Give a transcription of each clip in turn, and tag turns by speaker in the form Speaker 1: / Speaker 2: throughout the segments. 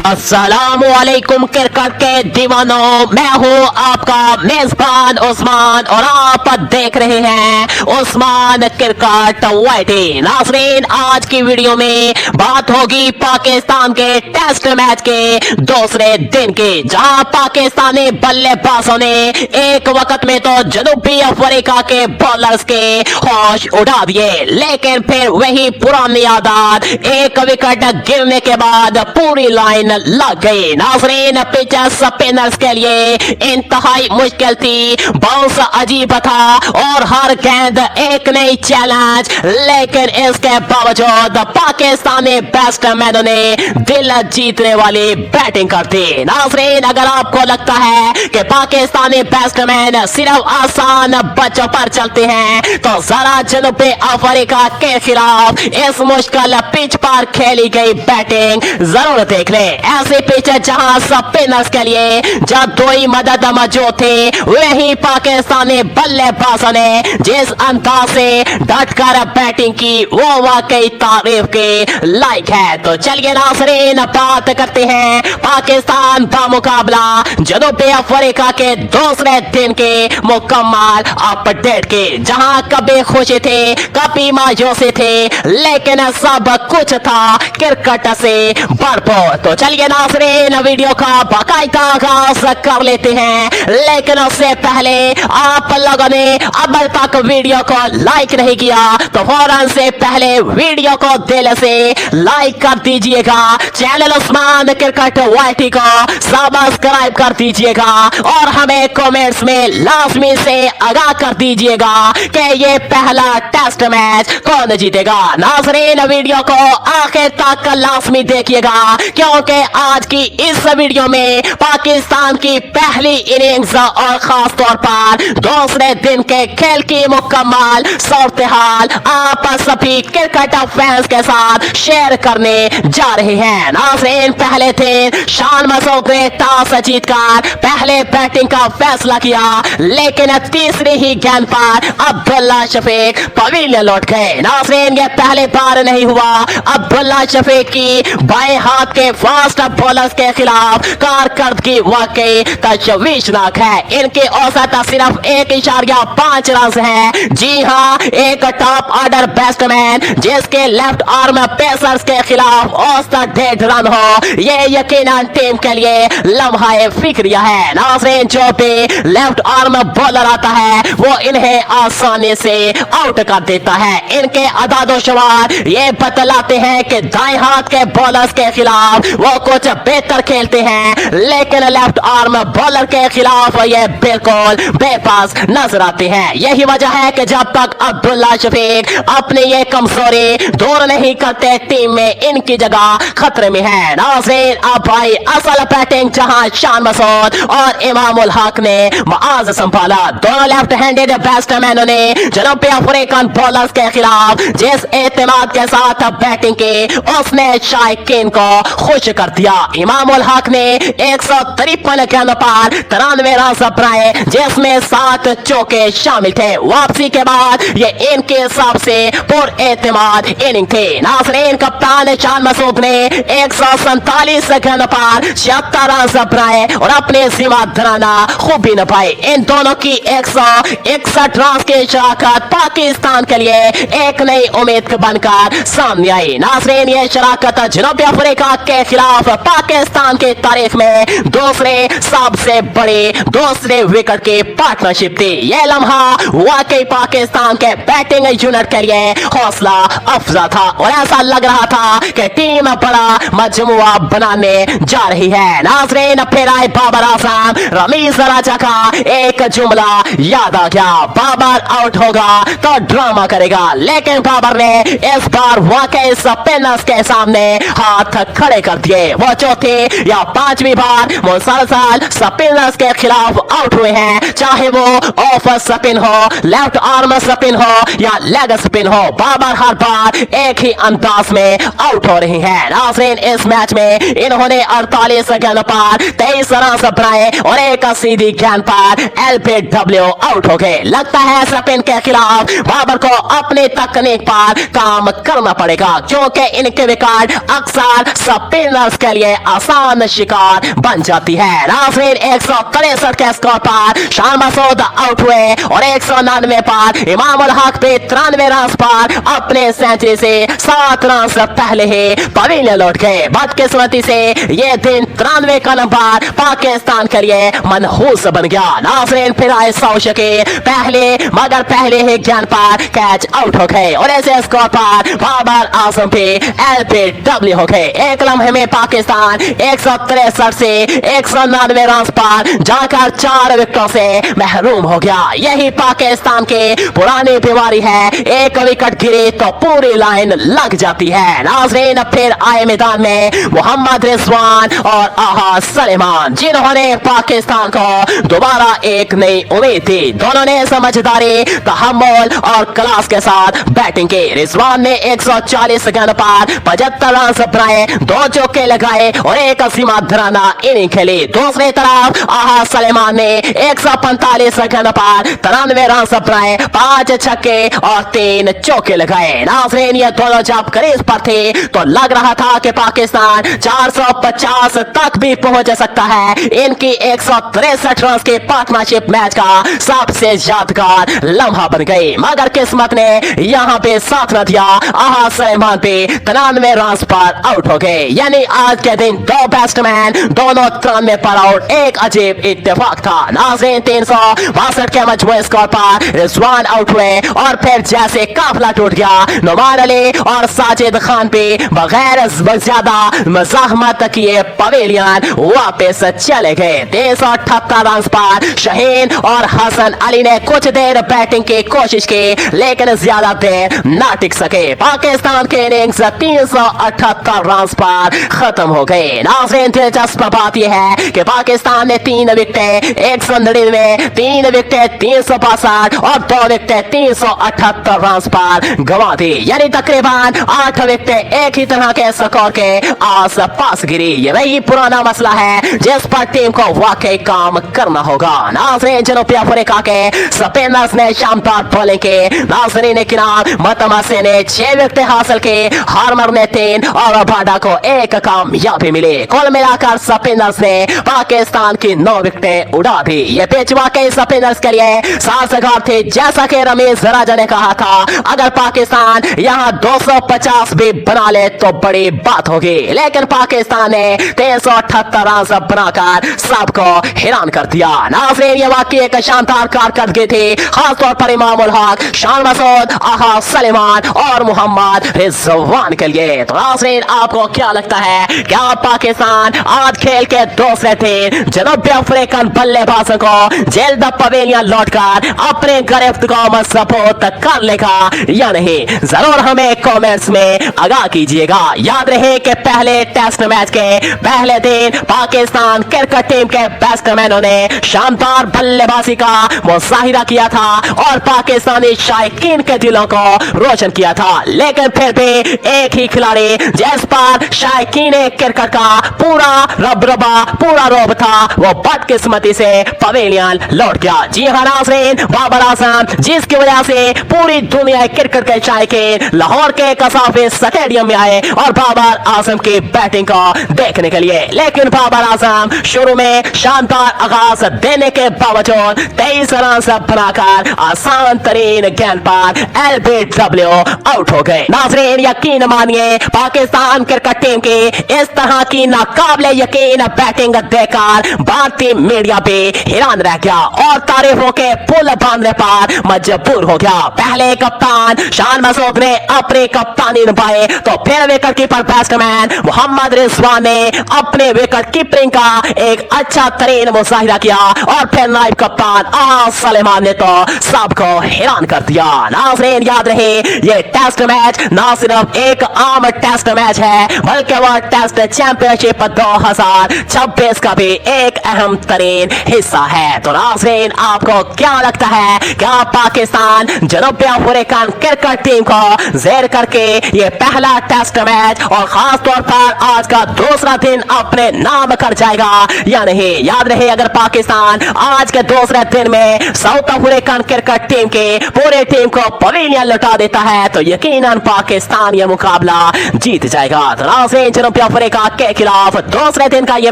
Speaker 1: अस्सलामुअलैकुम क्रिकेट के दीवानों, मैं हूँ आपका मेजबान उस्मान और आप देख रहे हैं उस्मान क्रिकेट वाइटी। नाज़रीन, आज की वीडियो में बात होगी पाकिस्तान के टेस्ट मैच के दूसरे दिन की, जहां पाकिस्तानी बल्लेबाजों ने एक वक्त में तो जनूबी अफ्रीका के बॉलर्स के होश उड़ा दिए, लेकिन फिर वही पुरानी आदत, एक विकेट गिरने के बाद पूरी लाइन लग गई। नाज़रीन, पिच स्पिनर्स के लिए इंतहाई मुश्किल थी, बाउंस अजीब था और हर गेंद एक नई चैलेंज, लेकिन इसके बावजूद पाकिस्तानी बैट्समैनों ने दिल जीतने वाली बैटिंग करती। नाज़रीन, अगर आपको लगता है कि पाकिस्तानी बैट्समैन सिर्फ आसान बच्चों पर चलते हैं, तो जरा जनूबी अफ्रीका के खिलाफ इस मुश्किल पिच पर खेली गई बैटिंग जरूर देख ले। ऐसे पिच जहां स्पिनर्स के लिए जादुई मदद मौजूद थी, वही पाकिस्तानी बल्लेबाजों ने जिस अंदाज से डटकर बैटिंग की वो वाकई तारीफ के लायक है। तो चलिए नाज़रीन, बात करते हैं पाकिस्तान का मुकाबला जनूबी अफ्रीका के दूसरे दिन के मुकम्मल अपडेट के, जहां कभी खुशी थे कभी मायूसी थे, लेकिन सब कुछ था क्रिकेट से भरपूर। तो चलिए नाज़रीन, वीडियो का बाकायदा आगाज कर लेते हैं, लेकिन उससे पहले आप लोगों ने अब तक वीडियो को लाइक नहीं किया तो फौरन से पहले वीडियो को दिल से लाइक कर दीजिएगा, चैनल उस्मान क्रिकेट वाइटी को सब्सक्राइब कर दीजिएगा और हमें कमेंट्स में लाजमी से आगाह कर दीजिएगा कि ये पहला टेस्ट मैच कौन जीतेगा। नाज़रीन, वीडियो को आखिर तक लाजमी देखिएगा, क्योंकि आज की इस वीडियो में पाकिस्तान की पहली इनिंग्स और खास तौर पर दूसरे दिन के खेल की मुकम्मल सूरत-ए-हाल आप सभी क्रिकेट फैंस के साथ शेयर करने जा रहे हैं। नाज़रीन, पहले दिन शान मसूद ने टॉस जीतकर पहले बैटिंग का फैसला किया, लेकिन तीसरी ही गेंद पर अब्दुल्ला शफीक पवेलियन लौट गए। नाज़रीन, ये पहले बार नहीं हुआ अब्दुल्ला शफीक की बाएं हाथ के फास्ट बॉलर्स के खिलाफ कारकर्दगी वाकई तशवीशनाक है। इनकी औसत सिर्फ 1.5 रन है। जी हाँ, एक टॉप ऑर्डर बैट्समैन जिसके लेफ्ट आर्म पेसर्स के खिलाफ औसत 1.5 रन हो, ये यकीनन टीम के लिए लम्हा फिक्रिया है। नाज़रीन, जो भी लेफ्ट आर्म बॉलर आता है वो इन्हें आसानी से आउट कर देता है। इनके अदाद-ओ-शुमार ये बतलाते हैं कि दाएं हाथ के बॉलर्स के खिलाफ वो कुछ बेहतर खेलते हैं, लेकिन लेफ्ट आर्म बॉलर के खिलाफ ये बिल्कुल बेपास नजर आते हैं। यही वजह है कि जब तक अब्दुल्ला शफीक अपनी ये कमजोरी दूर नहीं करते, टीम में इनकी जगह खतरे में है। नाज़रीन, अब भाई असल बैटिंग जहां शान मसूद और इमामुल हक ने माज संभाला। दोनों लेफ्ट हैंडेड बैट्समैनों ने जनूबी अफ्रीकन बॉलर्स के खिलाफ जिस एतमाद के साथ बैटिंग की, उसने शायकीन को खुश कर दिया। इमामुल हक ने 153 गेंदों पर 93 रन बनाए, जिसमें 7 चौके शामिल थे। वापसी के बाद ये इनके सबसे पुरएतमाद इनिंग थी। नाज़रीन, कप्तान शान मसूद ने 147 गेंदों पर 76 रन बनाए और अपने जिम्मेदाराना खूबी निभाई। इन दोनों की 161 रन की शराकत पाकिस्तान के लिए एक नई उम्मीद बनकर सामने आई। नाज़रीन, ये शराकत जनूबी अफ्रीका के खिलाफ पाकिस्तान की तारीख में दूसरे सबसे बड़े दूसरे विकेट की पार्टनरशिप थी। यह लम्हा वाकई पाकिस्तान के बैटिंग यूनिट के लिए हौसला अफजा था और ऐसा लग रहा था कि टीम बड़ा मजमुआ बनाने जा रही है। नाज़रीन, फिर आए बाबर आजम, रमीज राजा का एक जुमला याद आ गया, बाबर आउट होगा तो ड्रामा करेगा, लेकिन बाबर ने इस बार वाकई स्पिनर्स के सामने हाथ खड़े कर दिए। वो चौथी या 5वीं बार मुसलसल स्पिनर्स के खिलाफ आउट हुए हैं, चाहे वो ऑफ स्पिन हो, लेफ्ट आर्म स्पिन हो या लेग स्पिन हो। बाबर हर बार एक ही अंदाज में आउट हो रही है। नाज़रीन, इस मैच में इन्होंने 48 गेंदों पर 23 रन बनाए और एक सीधी गेंद पर एलबीडब्ल्यू आउट हो गए। लगता है स्पिन के खिलाफ बाबर को अपने तकनीक पर काम करना पड़ेगा, क्योंकि इनके विकेट अक्सर स्पिनर्स के लिए आसान शिकार बन जाती है। नाज़रीन, 163 के स्कोर पर शान मसूद आउट हुए और 199 पर इमामुल हक भी 93 रन पर अपने सेंचुरी से 7 रन से पहले ही पवेलियन लौट गए। बदकिस्मती से ये दिन 93 का नंबर पाकिस्तान के लिए मनहूस बन गया। नाज़रीन, फिर आए सौशके पहले ही गेंद पर कैच आउट हो गए और ऐसे स्कोर पर बाबर आजम भी एलबीडब्ल्यू हो गए। एक लम्हे में पाकिस्तान 163 से 199 रन पर जाकर 4 विकेटों से महरूम हो गया। यही पाकिस्तान की पुरानी बीमारी है, एक विकेट गिरे तो पूरी लाइन लग जाती है। नाज़रीन, फिर आए मैदान में मोहम्मद रिजवान और आहा सलेमान, जिन्होंने पाकिस्तान को दोबारा एक नई उम्मीद दी। दोनों ने समझदारी, तहम्मुल और क्लास के साथ बैटिंग की। रिजवान ने 140 गेंद पर 75 रन बनाए, 2 चौके लगाए और एक सीमांतराना इनिंग खेली। दूसरी तरफ आहा सलेमान ने 145 गेंद पर 93 रन बनाए, 5 छक्के और 3 चौके लगाए। नाज़रीन, ये दोनों जब क्रीज पर थे तो लग रहा था कि पाकिस्तान 450 तक भी पहुंच सकता है। इनकी 163 रन के पार्टनरशिप मैच का सबसे यादगार लम्हा बन गई, मगर किस्मत ने यहाँ पे साथ न दिया। आहा सलेमान पे 93 रन पर आउट हो गए। यानी आज के दिन 2 बैट्समैन दोनों 93 पर आउट, एक अजीब इत्तेफाक था। नाज़रीन, 362 के मजमूई स्कोर पर रिजवान आउट हुए और फिर जैसे काफिला टूट गया, नुमान अली और साजिद खान पे बगैर ज्यादा मज़ाहमत किए पवेलियन वापस चले गए। 378 रन पर शहीन और हसन अली ने कुछ देर बैटिंग की कोशिश की, लेकिन ज्यादा देर न टिक सके। पाकिस्तान के इनिंग्स 378 रन पर खत्म हो गए। नाज़रीन, दिलचस्प बात यह है कि पाकिस्तान ने 3 विकेटें 199, 3 विकेटें 362 और 2 विकेटें 378 रन पर गंवा दी। यानी तकरीबन 8 विकेटें एक ही तरह के स्कोर के आस पास गिरी। ये वही पुराना मसला है जिस पर टीम को वाकई काम करना होगा। नाज़रीन, जनूबी अफ्रीका के स्पिनर्स ने शानदार बॉलिंग की। नाज़रीन किनार मतमसे ने 6 विकेटें हासिल की, हार्मर ने 3 और बाडा को 1 कामयाबी मिली। कुल मिलाकर स्पिनर्स ने पाकिस्तान की 9 विकेटें उड़ा दी। ये पिच वाकई स्पिनर्स के लिए साजगार थी। जैसा कि रमीज राजा ने कहा था, अगर पाकिस्तान यहाँ 250 भी बना ले तो बड़ी बात होगी, लेकिन पाकिस्तान ने 378 रन बनाकर सबको हैरान कर दिया। नाज़रीन, ये वाकई एक शानदार कारकर्दगी थी, खासतौर पर इमामुल हक, शान मसूद, आहा सलेमान और मोहम्मद रिजवान के लिए। तो नाज़रीन, आपको क्या लगता है, क्या पाकिस्तान आज खेल के दूसरे दिन जनूबी अफ्रीकन बल्लेबाजों को जल्द पवेलियन लौटकर अपने गिरफ्त को मजबूत कर लेगा या नहीं? जरूर हमें कमेंट्स में आगाह कीजिएगा। याद रहे कि पहले टेस्ट मैच के पहले दिन पाकिस्तान क्रिकेट टीम के बैट्समैनों ने शानदार बल्लेबाजी का मुजाहिरा किया था और पाकिस्तानी शायकीन के दिलों को रोशन किया था, लेकिन फिर भी एक ही खिलाड़ी जिस पर शायकीन क्रिकेट का पूरा रबरबा पूरा रोब था, वो बदकिस्मती से पवेलियन लौट गया। जी हाँ नाज़रीन, बाबर आजम, जिसकी वजह से पूरी दुनिया क्रिकेट के शायकीन लाहौर के कसाफे स्टेडियम में आए और बाबर आजम की बैटिंग को देखने के लिए। लेकिन बाबर आजम शुरू में शानदार आगाज देने के बावजूद 23 रन बनाकर आसान तरीन गेंद पर एलबीडब्ल्यू आउट हो गए। नाज़रीन, यकीन मानिए, पाकिस्तान क्रिकेट टीम की इस तरह की नाकाबिले यकीन बैटिंग देखकर भारतीय मीडिया भी हैरान रह गया और तारीफों के पुल बांधने पर मजबूर हो गया। पहले कप्तान शान मसूद ने अपनी कप्तानी निभाई, तो फिर wicket keeper batsman Mohammad Rizwan ने अपने विकेट कीपिंग का एक अच्छा तरीन मुजाहिरा किया और फिर नायब कप्तान आहा सलेमान ने तो सबको हैरान कर दिया। नाज़रीन, याद रहे, ये टेस्ट मैच ना सिर्फ एक आम टेस्ट मैच है, बल्कि वह टेस्ट चैंपियनशिप 2026 का भी एक अहम तरीन हिस्सा है। तो नाज़रीन, आपको क्या लगता है, क्या पाकिस्तान जनूबी अफ्रीकन क्रिकेट क्रिकेट टीम को जेर करके ये पहला टेस्ट मैच और खास तौर पर आज का दूसरा दिन अपने नाम कर जाएगा या नहीं। याद रहे, अगर पाकिस्तान आज के दूसरे दिन में साउथ अफ्रीकन क्रिकेट टीम के पूरे टीम को पवेलियन लौटा देता है तो यकीनन पाकिस्तान ये मुकाबला जीत जाएगा। तो नाज़रीन, जनूबी अफ्रीका के खिलाफ दूसरे दिन का ये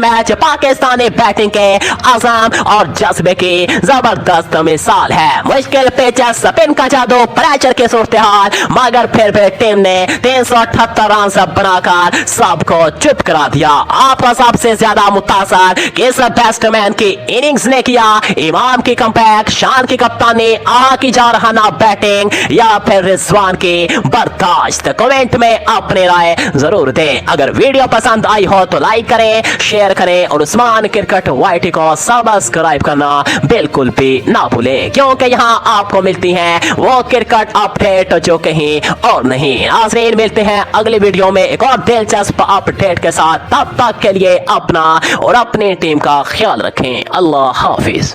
Speaker 1: मैच पाकिस्तानी बैटिंग के आज़म और जज्बे की जबरदस्त मिसाल है। मुश्किल पिच, स्पिन का जादू, प्रेशर की सूरत हाल, मगर फिर भी टीम ने 378 रन बनाकर सबको चुप करा दिया। आपका सबसे ज्यादा मुतासर किस बैट्समैन की इनिंग्स ने किया? इमाम की कमबैक, शान की कप्तानी, आहा की जारहाना बैटिंग या फिर रिजवान की बर्दाश्त? कमेंट में अपनी राय जरूर दें। अगर वीडियो पसंद आई हो तो लाइक करें, शेयर करें और उस्मान क्रिकेट वाईटी को सब्सक्राइब करना बिल्कुल भी ना भूलें, क्योंकि यहाँ आपको मिलती हैं वो क्रिकेट अपडेट जो कहीं और नहीं। नाज़रीन, मिलते हैं अगले वीडियो में एक और दिलचस्प अपडेट के साथ। तब तक के लिए अपना और अपनी टीम का ख्याल रखें। अल्लाह हाफिज।